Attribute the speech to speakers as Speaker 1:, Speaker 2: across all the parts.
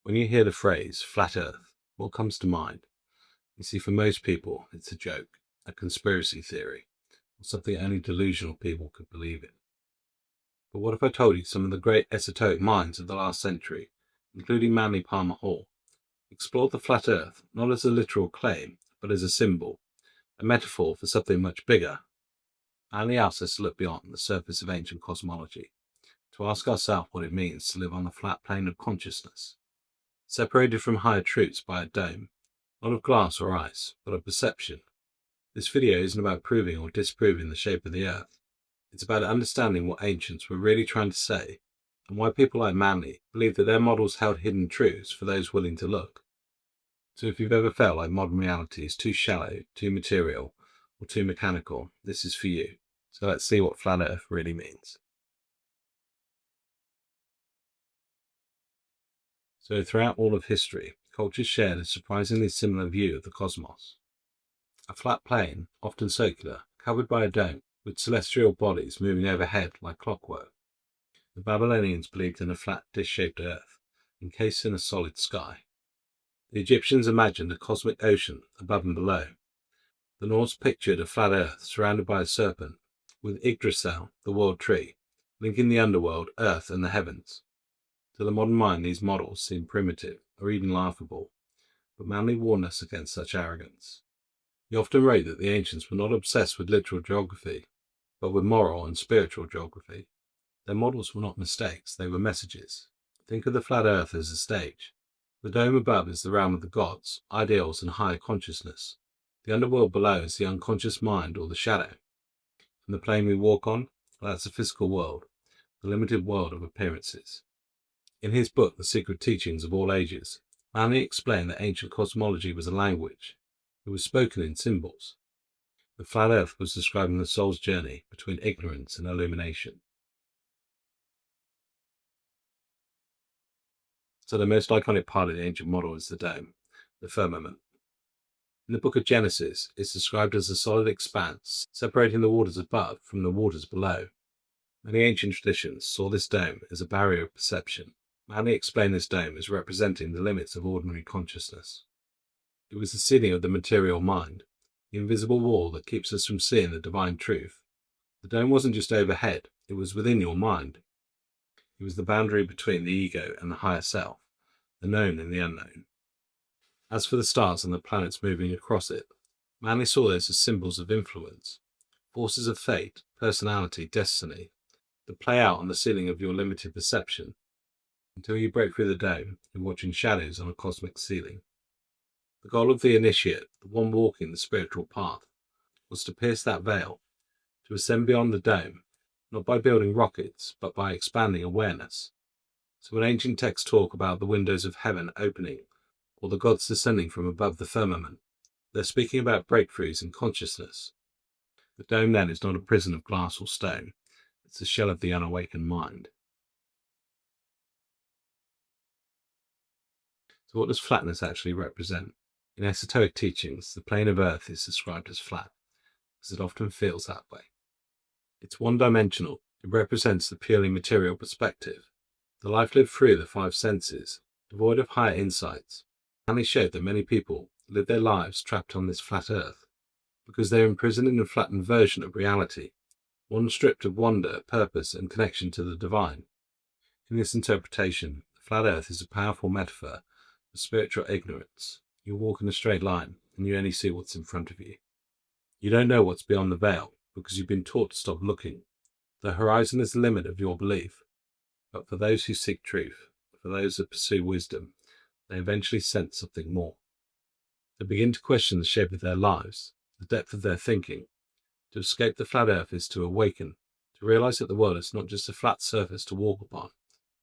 Speaker 1: When you hear the phrase flat earth, what comes to mind? You see, for most people, it's a joke, a conspiracy theory, or something only delusional people could believe in. But what if I told you some of the great esoteric minds of the last century, including Manly Palmer Hall, explored the flat earth not as a literal claim, but as a symbol, a metaphor for something much bigger? Manly asks us to look beyond the surface of ancient cosmology, to ask ourselves what it means to live on the flat plane of consciousness, separated from higher truths by a dome, not of glass or ice, but of perception. This video isn't about proving or disproving the shape of the earth. It's about understanding what ancients were really trying to say, and why people like Manly believe that their models held hidden truths for those willing to look. So if you've ever felt like modern reality is too shallow, too material, or too mechanical, this is for you. So let's see what flat earth really means. So throughout all of history, cultures shared a surprisingly similar view of the cosmos. A flat plane, often circular, covered by a dome, with celestial bodies moving overhead like clockwork. The Babylonians believed in a flat dish-shaped earth, encased in a solid sky. The Egyptians imagined a cosmic ocean above and below. The Norse pictured a flat earth surrounded by a serpent, with Yggdrasil, the world tree, linking the underworld, earth, and the heavens. To the modern mind, these models seem primitive, or even laughable, but Manly warned us against such arrogance. He often wrote that the ancients were not obsessed with literal geography, but with moral and spiritual geography. Their models were not mistakes, they were messages. Think of the flat earth as a stage. The dome above is the realm of the gods, ideals, and higher consciousness. The underworld below is the unconscious mind or the shadow. And the plane we walk on, well, that's the physical world, the limited world of appearances. In his book, The Secret Teachings of All Ages, Manly explained that ancient cosmology was a language. It was spoken in symbols. The flat earth was describing the soul's journey between ignorance and illumination. So the most iconic part of the ancient model is the dome, the firmament. In the book of Genesis, it's described as a solid expanse, separating the waters above from the waters below. Many ancient traditions saw this dome as a barrier of perception. Manly explained this dome as representing the limits of ordinary consciousness. It was the ceiling of the material mind, the invisible wall that keeps us from seeing the divine truth. The dome wasn't just overhead, it was within your mind. It was the boundary between the ego and the higher self, the known and the unknown. As for the stars and the planets moving across it, Manly saw this as symbols of influence, forces of fate, personality, destiny, that play out on the ceiling of your limited perception. Until you break through the dome, you're watching shadows on a cosmic ceiling. The goal of the initiate, the one walking the spiritual path, was to pierce that veil, to ascend beyond the dome, not by building rockets, but by expanding awareness. So when ancient texts talk about the windows of heaven opening, or the gods descending from above the firmament, they're speaking about breakthroughs in consciousness. The dome then is not a prison of glass or stone, it's the shell of the unawakened mind. So what does flatness actually represent? In esoteric teachings, the plane of Earth is described as flat, because it often feels that way. It's one-dimensional, it represents the purely material perspective, the life lived through the five senses, devoid of higher insights. Manly showed that many people live their lives trapped on this flat Earth, because they're imprisoned in a flattened version of reality, one stripped of wonder, purpose, and connection to the divine. In this interpretation, the flat Earth is a powerful metaphor for spiritual ignorance. You walk in a straight line, and you only see what's in front of you. You don't know what's beyond the veil, because you've been taught to stop looking. The horizon is the limit of your belief. But for those who seek truth, for those who pursue wisdom, they eventually sense something more. They begin to question the shape of their lives, the depth of their thinking. To escape the flat earth is to awaken, to realize that the world is not just a flat surface to walk upon,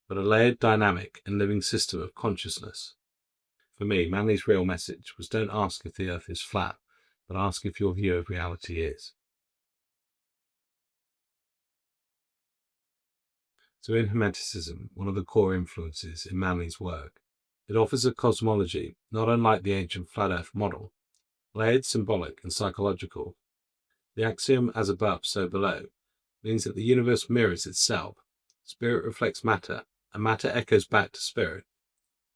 Speaker 1: but a layered, dynamic, and living system of consciousness. For me, Manly's real message was don't ask if the earth is flat, but ask if your view of reality is. So in Hermeticism, one of the core influences in Manly's work, it offers a cosmology not unlike the ancient flat earth model, layered, symbolic, and psychological. The axiom as above, so below means that the universe mirrors itself. Spirit reflects matter, and matter echoes back to spirit.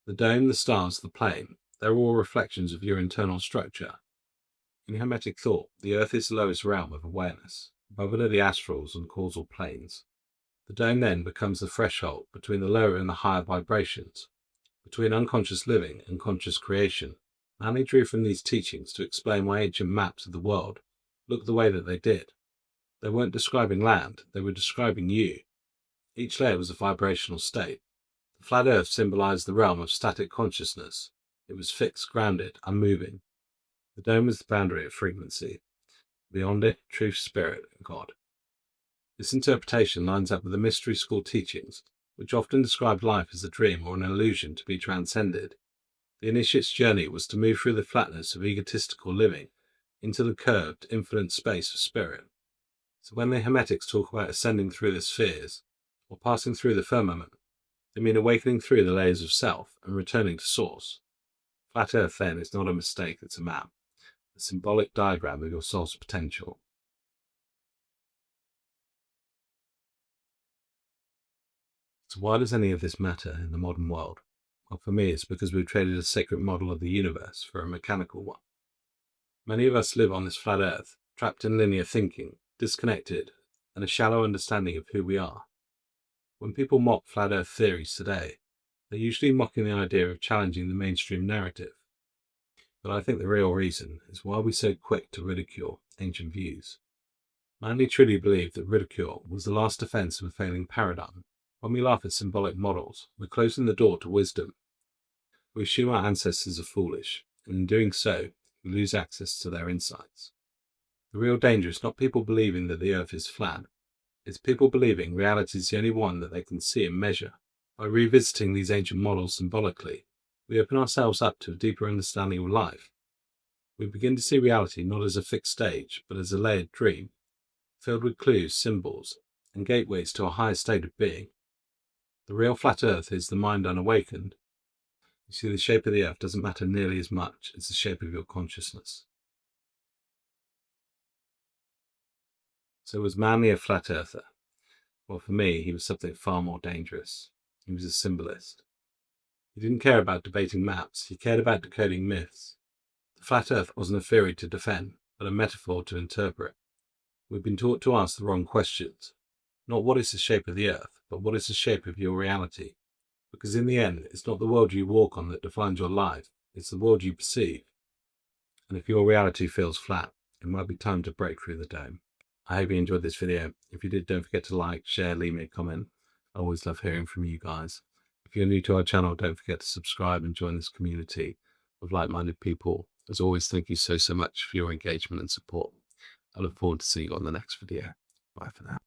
Speaker 1: The dome, the stars, the plane, they're all reflections of your internal structure. In Hermetic thought, the Earth is the lowest realm of awareness. Above it are the astrals and causal planes. The dome then becomes the threshold between the lower and the higher vibrations, between unconscious living and conscious creation. Manly drew from these teachings to explain why ancient maps of the world looked the way that they did. They weren't describing land, they were describing you. Each layer was a vibrational state. The flat Earth symbolized the realm of static consciousness. It was fixed, grounded, unmoving. The dome was the boundary of frequency. Beyond it, truth, spirit, and God. This interpretation lines up with the mystery school teachings, which often described life as a dream or an illusion to be transcended. The initiate's journey was to move through the flatness of egotistical living into the curved, infinite space of spirit. So when the Hermetics talk about ascending through the spheres, or passing through the firmament, they mean awakening through the layers of self and returning to source. Flat Earth, then, is not a mistake, it's a map, a symbolic diagram of your soul's potential. So why does any of this matter in the modern world? Well, for me, it's because we've traded a sacred model of the universe for a mechanical one. Many of us live on this flat Earth, trapped in linear thinking, disconnected, and a shallow understanding of who we are. When people mock flat Earth theories today, they're usually mocking the idea of challenging the mainstream narrative. But I think the real reason is why we're so quick to ridicule ancient views. Manly truly believed that ridicule was the last defense of a failing paradigm. When we laugh at symbolic models, we're closing the door to wisdom. We assume our ancestors are foolish, and in doing so, we lose access to their insights. The real danger is not people believing that the Earth is flat, it's people believing reality is the only one that they can see and measure. By revisiting these ancient models symbolically, we open ourselves up to a deeper understanding of life. We begin to see reality not as a fixed stage, but as a layered dream, filled with clues, symbols, and gateways to a higher state of being. The real flat Earth is the mind unawakened. You see, the shape of the Earth doesn't matter nearly as much as the shape of your consciousness. So was Manly a flat earther? Well, for me, he was something far more dangerous. He was a symbolist. He didn't care about debating maps, he cared about decoding myths. The flat Earth wasn't a theory to defend, but a metaphor to interpret. We've been taught to ask the wrong questions. Not what is the shape of the Earth, but what is the shape of your reality. Because in the end, it's not the world you walk on that defines your life, it's the world you perceive. And if your reality feels flat, it might be time to break through the dome. I hope you enjoyed this video. If you did, don't forget to like, share, leave me a comment. I always love hearing from you guys. If you're new to our channel, don't forget to subscribe and join this community of like-minded people. As always, thank you so much for your engagement and support. I look forward to seeing you on the next video. Bye for now.